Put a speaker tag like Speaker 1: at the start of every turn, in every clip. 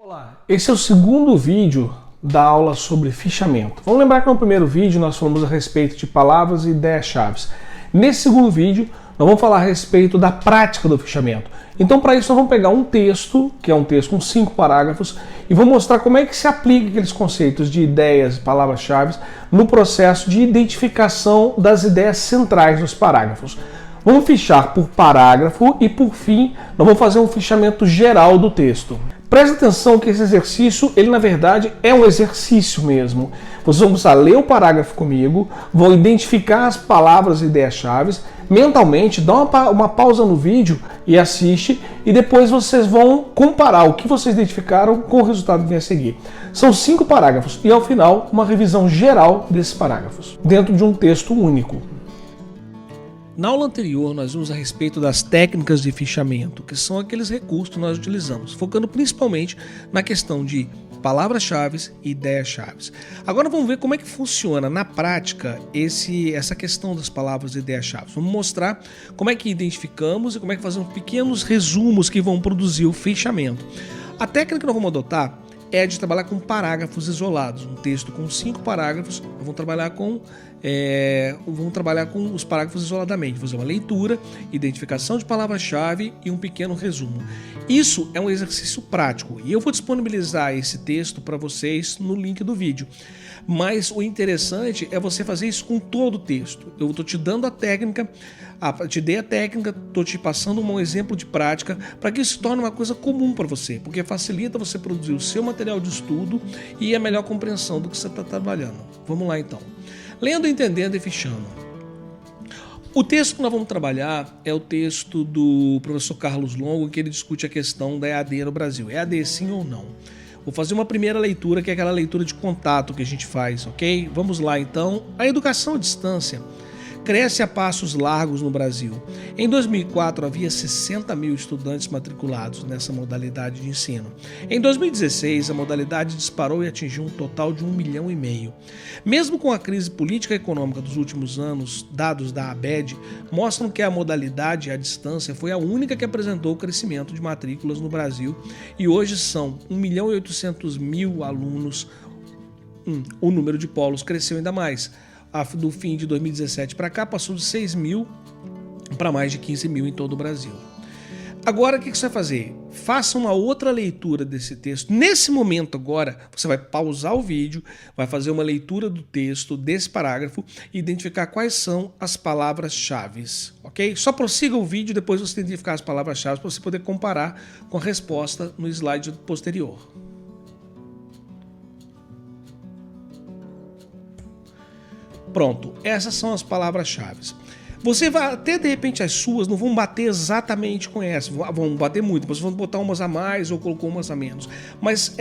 Speaker 1: Olá, esse é o segundo vídeo da aula sobre fichamento. Vamos lembrar que no primeiro vídeo nós falamos a respeito de palavras e ideias-chave. Nesse segundo vídeo nós vamos falar a respeito da prática do fichamento. Então para isso nós vamos pegar um texto, que é um texto com 5 parágrafos, e vou mostrar como é que se aplica aqueles conceitos de ideias e palavras-chave no processo de identificação das ideias centrais dos parágrafos. Vamos fichar por parágrafo e, por fim, nós vamos fazer um fichamento geral do texto. Preste atenção que esse exercício, ele na verdade é um exercício mesmo. Vocês vão precisar ler o parágrafo comigo, vão identificar as palavras e ideias-chave, mentalmente, dá uma pausa no vídeo e assiste, e depois vocês vão comparar o que vocês identificaram com o resultado que vem a seguir. São 5 parágrafos e, ao final, uma revisão geral desses parágrafos, dentro de um texto único. Na aula anterior, nós vimos a respeito das técnicas de fichamento, que são aqueles recursos que nós utilizamos, focando principalmente na questão de palavras-chave e ideias-chave. Agora vamos ver como é que funciona na prática essa questão das palavras e ideias-chave. Vamos mostrar como é que identificamos e como é que fazemos pequenos resumos que vão produzir o fichamento. A técnica que nós vamos adotar é de trabalhar com parágrafos isolados. Um texto com 5 parágrafos, vamos trabalhar com os parágrafos isoladamente. Fazer uma leitura, identificação de palavra-chave e um pequeno resumo. Isso é um exercício prático e eu vou disponibilizar esse texto para vocês no link do vídeo. Mas o interessante é você fazer isso com todo o texto. Eu estou te dando a técnica, te dei a técnica, estou te passando um exemplo de prática para que isso se torne uma coisa comum para você, porque facilita você produzir o seu material de estudo e a melhor compreensão do que você está trabalhando. Vamos lá então. Lendo, entendendo e fichando. O texto que nós vamos trabalhar é o texto do professor Carlos Longo, que ele discute a questão da EAD no Brasil. EAD sim ou não? Vou fazer uma primeira leitura, que é aquela leitura de contato que a gente faz, ok? Vamos lá então. A educação à distância cresce a passos largos no Brasil. Em 2004, havia 60 mil estudantes matriculados nessa modalidade de ensino. Em 2016, a modalidade disparou e atingiu um total de 1,5 milhão. Mesmo com a crise política e econômica dos últimos anos, dados da ABED mostram que a modalidade à distância foi a única que apresentou o crescimento de matrículas no Brasil e hoje são 1.800.000 alunos. O número de polos cresceu ainda mais. Do fim de 2017 para cá, passou de 6 mil para mais de 15 mil em todo o Brasil. Agora, o que você vai fazer? Faça uma outra leitura desse texto. Nesse momento agora, você vai pausar o vídeo, vai fazer uma leitura do texto, desse parágrafo, e identificar quais são as palavras-chave, ok? Só prossiga o vídeo, depois você identificar as palavras-chave para você poder comparar com a resposta no slide posterior. Pronto, essas são as palavras-chave. Você vai, até de repente as suas não vão bater exatamente com essas, vão bater muito, mas vão botar umas a mais ou colocou umas a menos. Mas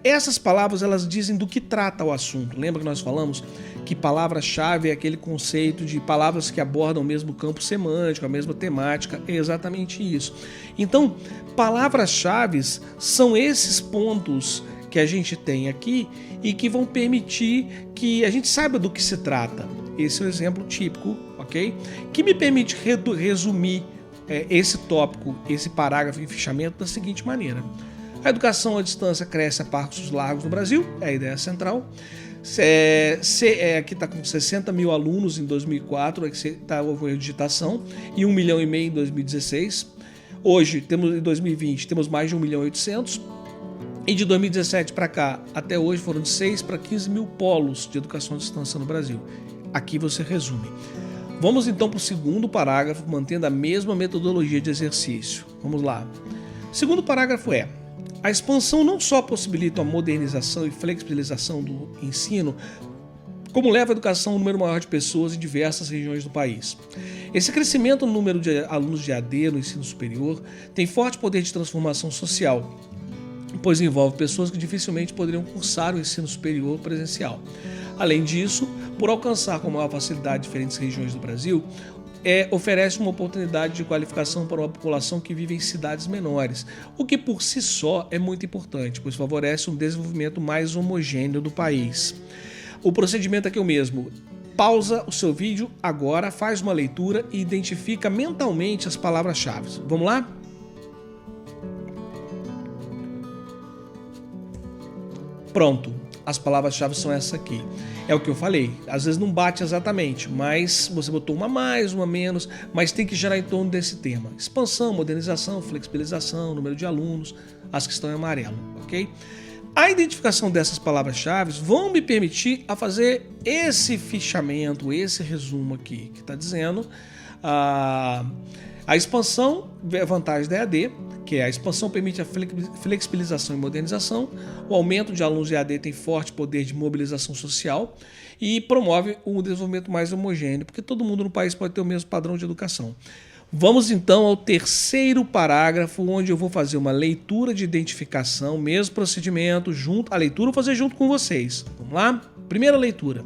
Speaker 1: essas palavras, elas dizem do que trata o assunto. Lembra que nós falamos que palavra-chave é aquele conceito de palavras que abordam o mesmo campo semântico, a mesma temática, é exatamente isso. Então, palavras-chave são esses pontos que a gente tem aqui e que vão permitir que a gente saiba do que se trata. Esse é o exemplo típico, ok? Que me permite resumir esse tópico, esse parágrafo em fichamento da seguinte maneira. A educação à distância cresce a passos largos no Brasil, é a ideia central. Aqui está com 60 mil alunos em 2004, houve a digitação, e 1,5 milhão em 2016. Hoje, em 2020, temos mais de 1.800.000. E de 2017 para cá, até hoje, foram de 6 para 15 mil polos de educação à distância no Brasil. Aqui você resume. Vamos então para o segundo parágrafo, mantendo a mesma metodologia de exercício. Vamos lá. O segundo parágrafo é: a expansão não só possibilita a modernização e flexibilização do ensino, como leva a educação a um número maior de pessoas em diversas regiões do país. Esse crescimento no número de alunos de AD no ensino superior tem forte poder de transformação social, pois envolve pessoas que dificilmente poderiam cursar o ensino superior presencial. Além disso, por alcançar com maior facilidade diferentes regiões do Brasil, oferece uma oportunidade de qualificação para uma população que vive em cidades menores, o que por si só é muito importante, pois favorece um desenvolvimento mais homogêneo do país. O procedimento aqui é o mesmo. Pausa o seu vídeo agora, faz uma leitura e identifica mentalmente as palavras-chave. Vamos lá? Pronto, as palavras-chave são essas aqui. É o que eu falei, às vezes não bate exatamente, mas você botou uma a mais, uma a menos, mas tem que gerar em torno desse tema. Expansão, modernização, flexibilização, número de alunos, as que estão em amarelo, ok? A identificação dessas palavras-chave vão me permitir a fazer esse fichamento, esse resumo aqui, que está dizendo a expansão, a vantagem da EAD, que é a expansão permite a flexibilização e modernização, o aumento de alunos de EAD tem forte poder de mobilização social e promove um desenvolvimento mais homogêneo, porque todo mundo no país pode ter o mesmo padrão de educação. Vamos então ao terceiro parágrafo, onde eu vou fazer uma leitura de identificação, mesmo procedimento, a leitura eu vou fazer junto com vocês. Vamos lá? Primeira leitura.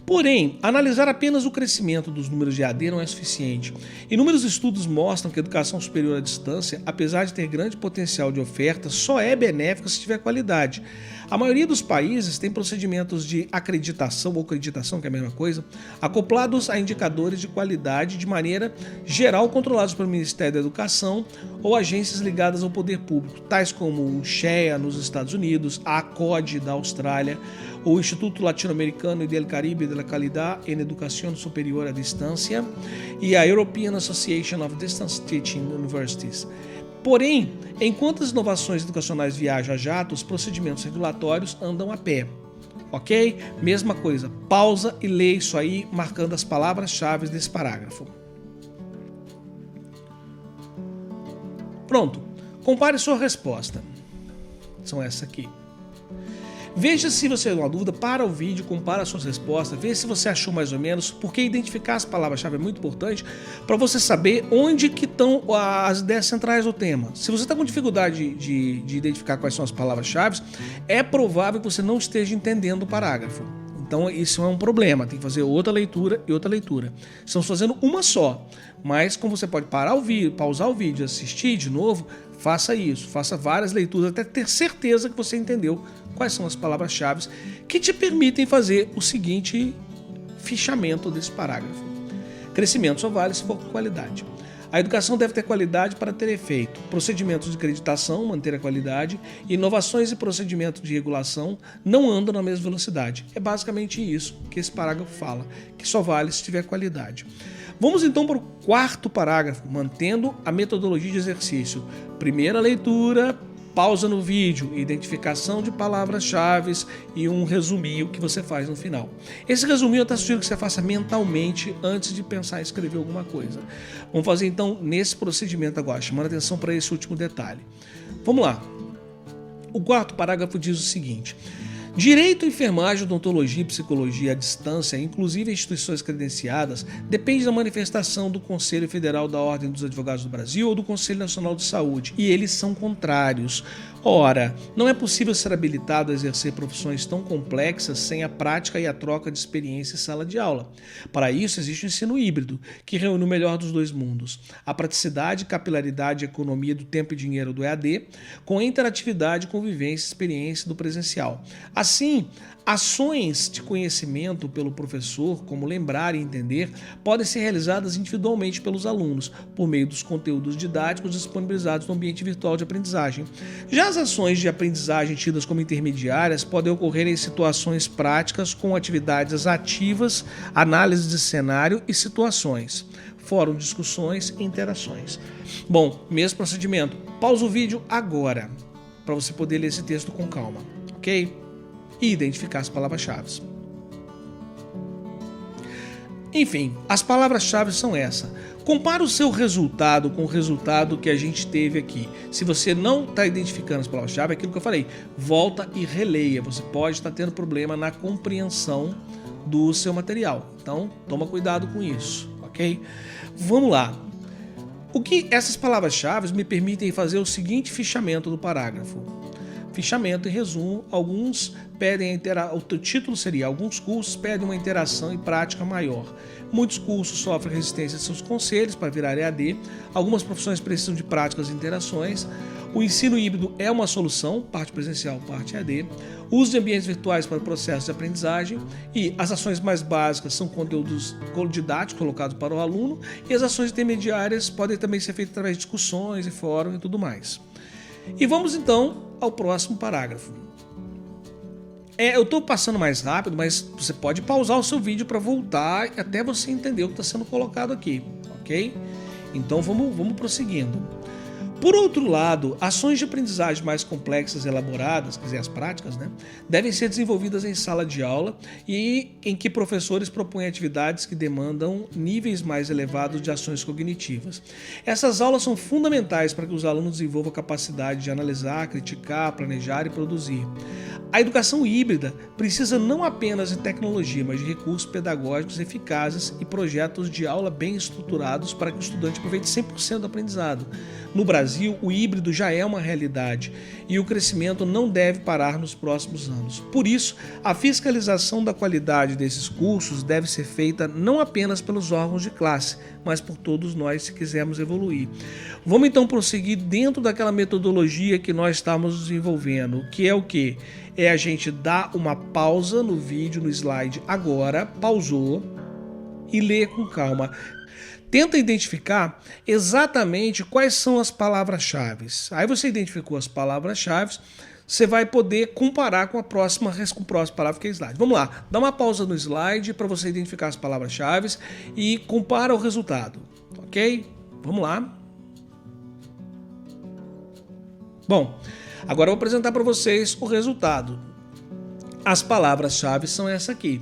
Speaker 1: Porém, analisar apenas o crescimento dos números de EAD não é suficiente. Inúmeros estudos mostram que a educação superior à distância, apesar de ter grande potencial de oferta, só é benéfica se tiver qualidade. A maioria dos países tem procedimentos de acreditação ou acreditação, que é a mesma coisa, acoplados a indicadores de qualidade de maneira geral controlados pelo Ministério da Educação ou agências ligadas ao poder público, tais como o SHEA nos Estados Unidos, a ACOD da Austrália, o Instituto Latino-Americano e del Caribe de la Calidad en Educación Superior à Distância e a European Association of Distance Teaching Universities. Porém, enquanto as inovações educacionais viajam a jato, os procedimentos regulatórios andam a pé. Ok? Mesma coisa, pausa e lê isso aí, marcando as palavras-chave desse parágrafo. Pronto, compare sua resposta. São essas aqui. Veja se você tem uma dúvida, para o vídeo, compara as suas respostas, veja se você achou mais ou menos, porque identificar as palavras-chave é muito importante para você saber onde que estão as ideias centrais do tema. Se você está com dificuldade de identificar quais são as palavras-chave, é provável que você não esteja entendendo o parágrafo. Então isso é um problema, tem que fazer outra leitura e outra leitura. Estamos fazendo uma só, mas como você pode parar o vídeo, pausar o vídeo e assistir de novo, faça isso, faça várias leituras até ter certeza que você entendeu quais são as palavras-chave que te permitem fazer o seguinte fichamento desse parágrafo. Crescimento só vale se for com qualidade. A educação deve ter qualidade para ter efeito. Procedimentos de acreditação, manter a qualidade. Inovações e procedimentos de regulação não andam na mesma velocidade. É basicamente isso que esse parágrafo fala, que só vale se tiver qualidade. Vamos então para o quarto parágrafo, mantendo a metodologia de exercício. Primeira leitura, pausa no vídeo, identificação de palavras-chave e um resuminho que você faz no final. Esse resuminho eu até sugiro que você faça mentalmente antes de pensar em escrever alguma coisa. Vamos fazer então nesse procedimento agora, chamando atenção para esse último detalhe. Vamos lá. O quarto parágrafo diz o seguinte: direito à enfermagem, odontologia e psicologia à distância, inclusive instituições credenciadas, depende da manifestação do Conselho Federal da Ordem dos Advogados do Brasil ou do Conselho Nacional de Saúde, e eles são contrários. Ora, não é possível ser habilitado a exercer profissões tão complexas sem a prática e a troca de experiência em sala de aula. Para isso, existe o ensino híbrido, que reúne o melhor dos dois mundos: a praticidade, capilaridade e economia do tempo e dinheiro do EAD, com a interatividade, convivência e experiência do presencial. Assim, ações de conhecimento pelo professor, como lembrar e entender, podem ser realizadas individualmente pelos alunos, por meio dos conteúdos didáticos disponibilizados no ambiente virtual de aprendizagem. Já as ações de aprendizagem tidas como intermediárias podem ocorrer em situações práticas com atividades ativas, análise de cenário e situações, fórum de discussões e interações. Bom, mesmo procedimento. Pausa o vídeo agora, para você poder ler esse texto com calma, ok? E identificar as palavras-chave. Enfim, as palavras-chave são essas. Compara o seu resultado com o resultado que a gente teve aqui. Se você não está identificando as palavras-chave, é aquilo que eu falei, volta e releia. Você pode estar tendo problema na compreensão do seu material. Então, toma cuidado com isso, ok? Vamos lá. O que essas palavras-chave me permitem fazer o seguinte fichamento do parágrafo. Fichamento e resumo, alguns pedem o título seria: alguns cursos pedem uma interação e prática maior. Muitos cursos sofrem resistência de seus conselhos para virar EAD. Algumas profissões precisam de práticas e interações. O ensino híbrido é uma solução, parte presencial, parte EAD. O uso de ambientes virtuais para o processo de aprendizagem. E as ações mais básicas são conteúdos didáticos colocados para o aluno. E as ações intermediárias podem também ser feitas através de discussões e fórum e tudo mais. E vamos então ao próximo parágrafo. Eu estou passando mais rápido, mas você pode pausar o seu vídeo para voltar até você entender o que está sendo colocado aqui, ok? Então vamos prosseguindo. Por outro lado, ações de aprendizagem mais complexas e elaboradas, quer dizer, as práticas, né, devem ser desenvolvidas em sala de aula e em que professores propõem atividades que demandam níveis mais elevados de ações cognitivas. Essas aulas são fundamentais para que os alunos desenvolvam a capacidade de analisar, criticar, planejar e produzir. A educação híbrida precisa não apenas de tecnologia, mas de recursos pedagógicos eficazes e projetos de aula bem estruturados para que o estudante aproveite 100% do aprendizado. No Brasil, o híbrido já é uma realidade e o crescimento não deve parar nos próximos anos. Por isso, a fiscalização da qualidade desses cursos deve ser feita não apenas pelos órgãos de classe, mas por todos nós se quisermos evoluir. Vamos então prosseguir dentro daquela metodologia que nós estamos desenvolvendo, que é o quê? É a gente dar uma pausa no vídeo, no slide agora, pausou e ler com calma. Tenta identificar exatamente quais são as palavras-chave. Aí você identificou as palavras-chave, você vai poder comparar com a próxima palavra que é slide. Vamos lá, dá uma pausa no slide para você identificar as palavras-chave e compara o resultado, ok? Vamos lá. Bom, agora eu vou apresentar para vocês o resultado. As palavras-chave são essa aqui.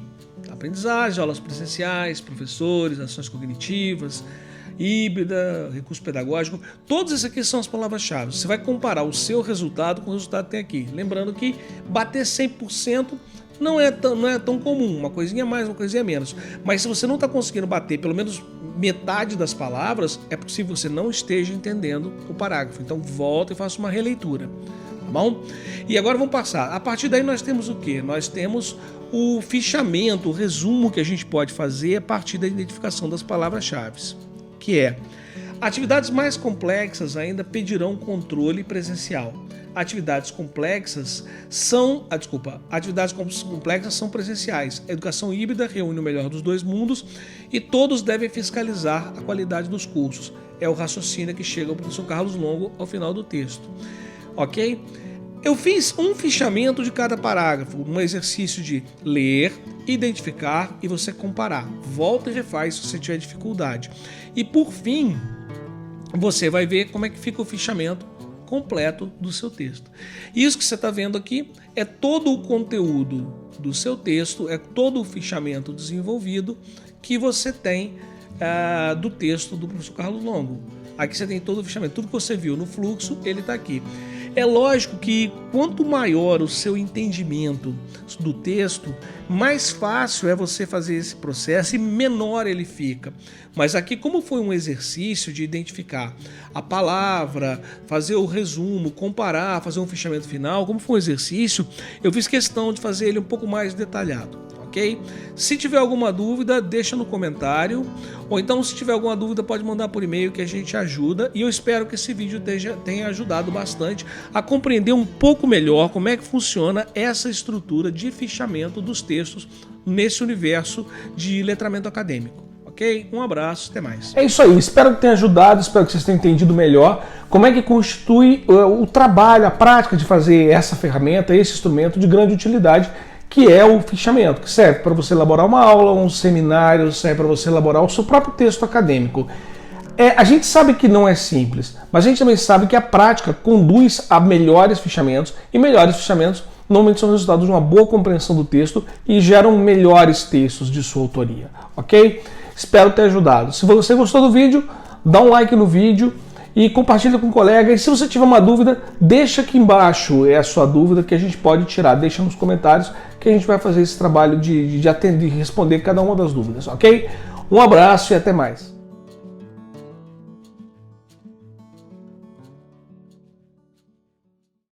Speaker 1: Aprendizagem, aulas presenciais, professores, ações cognitivas, híbrida, recurso pedagógico. Todas essas aqui são as palavras-chave. Você vai comparar o seu resultado com o resultado que tem aqui. Lembrando que bater 100% não é tão comum. Uma coisinha a mais, uma coisinha a menos. Mas se você não está conseguindo bater pelo menos metade das palavras, é possível que você não esteja entendendo o parágrafo. Então volta e faça uma releitura. Tá bom? E agora vamos passar. A partir daí nós temos o quê? Nós temos o fichamento, o resumo que a gente pode fazer a partir da identificação das palavras-chave, que é: atividades mais complexas ainda pedirão controle presencial. Atividades complexas são presenciais. A educação híbrida reúne o melhor dos dois mundos e todos devem fiscalizar a qualidade dos cursos. É o raciocínio que chega ao professor Carlos Longo ao final do texto. Ok? Eu fiz um fichamento de cada parágrafo, um exercício de ler, identificar e você comparar. Volta e refaz se você tiver dificuldade. E por fim, você vai ver como é que fica o fichamento completo do seu texto. Isso que você está vendo aqui é todo o conteúdo do seu texto, é todo o fichamento desenvolvido que você tem do texto do professor Carlos Longo. Aqui você tem todo o fichamento, tudo que você viu no fluxo, ele está aqui. É lógico que quanto maior o seu entendimento do texto, mais fácil é você fazer esse processo e menor ele fica. Mas aqui, como foi um exercício de identificar a palavra, fazer o resumo, comparar, fazer um fichamento final, como foi um exercício, eu fiz questão de fazer ele um pouco mais detalhado. Okay? Se tiver alguma dúvida, deixa no comentário, ou então se tiver alguma dúvida pode mandar por e-mail que a gente ajuda, e eu espero que esse vídeo tenha ajudado bastante a compreender um pouco melhor como é que funciona essa estrutura de fichamento dos textos nesse universo de letramento acadêmico. Ok? Um abraço, até mais. É isso aí, espero que tenha ajudado, espero que vocês tenham entendido melhor como é que constitui o trabalho, a prática de fazer essa ferramenta, esse instrumento de grande utilidade, que é o fichamento, que serve para você elaborar uma aula, um seminário, serve para você elaborar o seu próprio texto acadêmico. A gente sabe que não é simples, mas a gente também sabe que a prática conduz a melhores fichamentos, e melhores fichamentos normalmente são resultados de uma boa compreensão do texto e geram melhores textos de sua autoria, ok? Espero ter ajudado. Se você gostou do vídeo, dá um like no vídeo e compartilha com o colega. E se você tiver uma dúvida, deixa aqui embaixo a sua dúvida que a gente pode tirar. Deixa nos comentários que a gente vai fazer esse trabalho de atender e responder cada uma das dúvidas, ok? Um abraço e até mais.